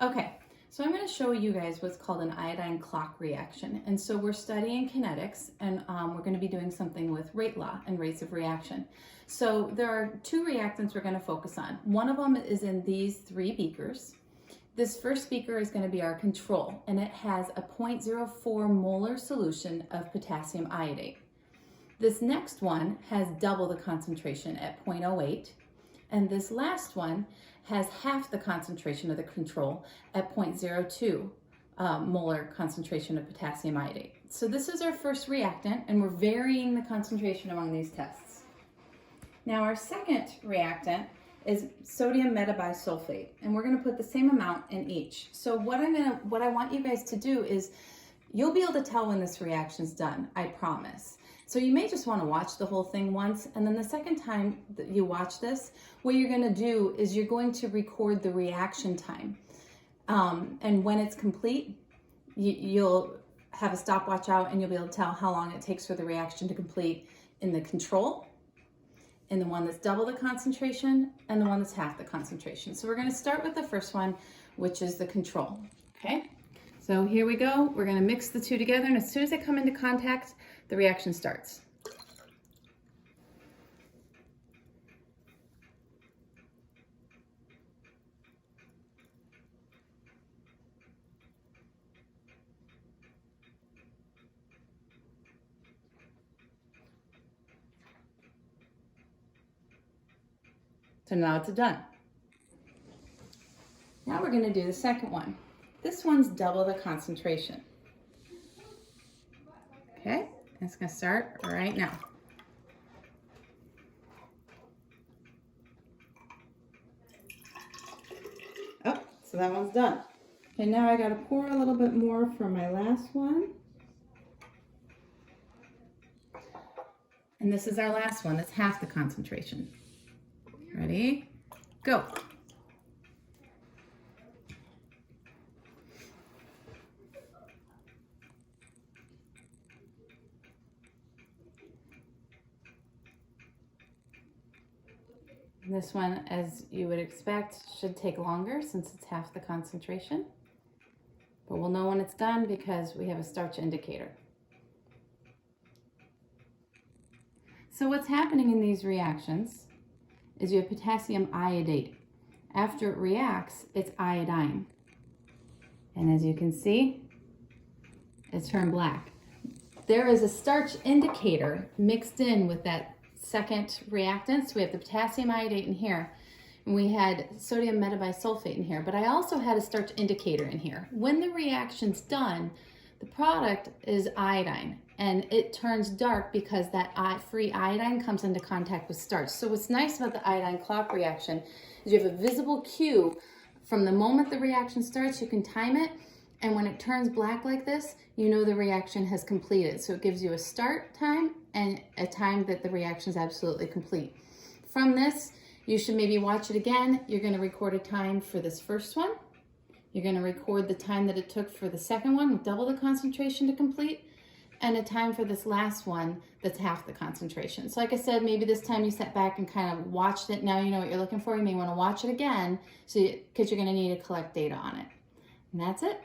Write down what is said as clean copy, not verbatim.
Okay, so I'm going to show you guys what's called an iodine clock reaction. And so we're studying kinetics, and we're going to be doing something with rate law and rates of reaction. So there are two reactants we're going to focus on. One of them is in these three beakers. This first beaker is going to be our control, and it has a 0.04 molar solution of potassium iodate. This next one has double the concentration at 0.08, and this last one has half the concentration of the control at 0.02 molar concentration of potassium iodate. So this is our first reactant, and we're varying the concentration among these tests. Now our second reactant is sodium metabisulfate, and we're going to put the same amount in each. So what I want you guys to do is, you'll be able to tell when this reaction's done, I promise. So you may just want to watch the whole thing once, and then the second time that you watch this, what you're going to do is you're going to record the reaction time. And when it's complete, you'll have a stopwatch out, and you'll be able to tell how long it takes for the reaction to complete in the control, in the one that's double the concentration, and the one that's half the concentration. So we're going to start with the first one, which is the control. Okay, so here we go. We're going to mix the two together, and as soon as they come into contact, the reaction starts. So now it's done. Now we're going to do the second one. This one's double the concentration. Okay, it's going to start right now. Oh, so that one's done. Okay, now I got to pour a little bit more for my last one. And this is our last one. That's half the concentration. Ready? Go. This one, as you would expect, should take longer since it's half the concentration. But we'll know when it's done because we have a starch indicator. So what's happening in these reactions is you have potassium iodate. After it reacts, it's iodine. And as you can see, it's turned black. There is a starch indicator mixed in with that second reactant. So we have the potassium iodate in here, and we had sodium metabisulfate in here, but I also had a starch indicator in here. When the reaction's done, the product is iodine, and it turns dark because that free iodine comes into contact with starch. So what's nice about the iodine clock reaction is you have a visible cue. From the moment the reaction starts, you can time it, and when it turns black like this, you know the reaction has completed. So it gives you a start time and a time that the reaction is absolutely complete. From this, you should maybe watch it again. You're going to record a time for this first one. You're going to record the time that it took for the second one with double the concentration to complete, and a time for this last one that's half the concentration. So like I said, maybe this time you sat back and kind of watched it. Now you know what you're looking for. You may want to watch it again because you're going to need to collect data on it. And that's it.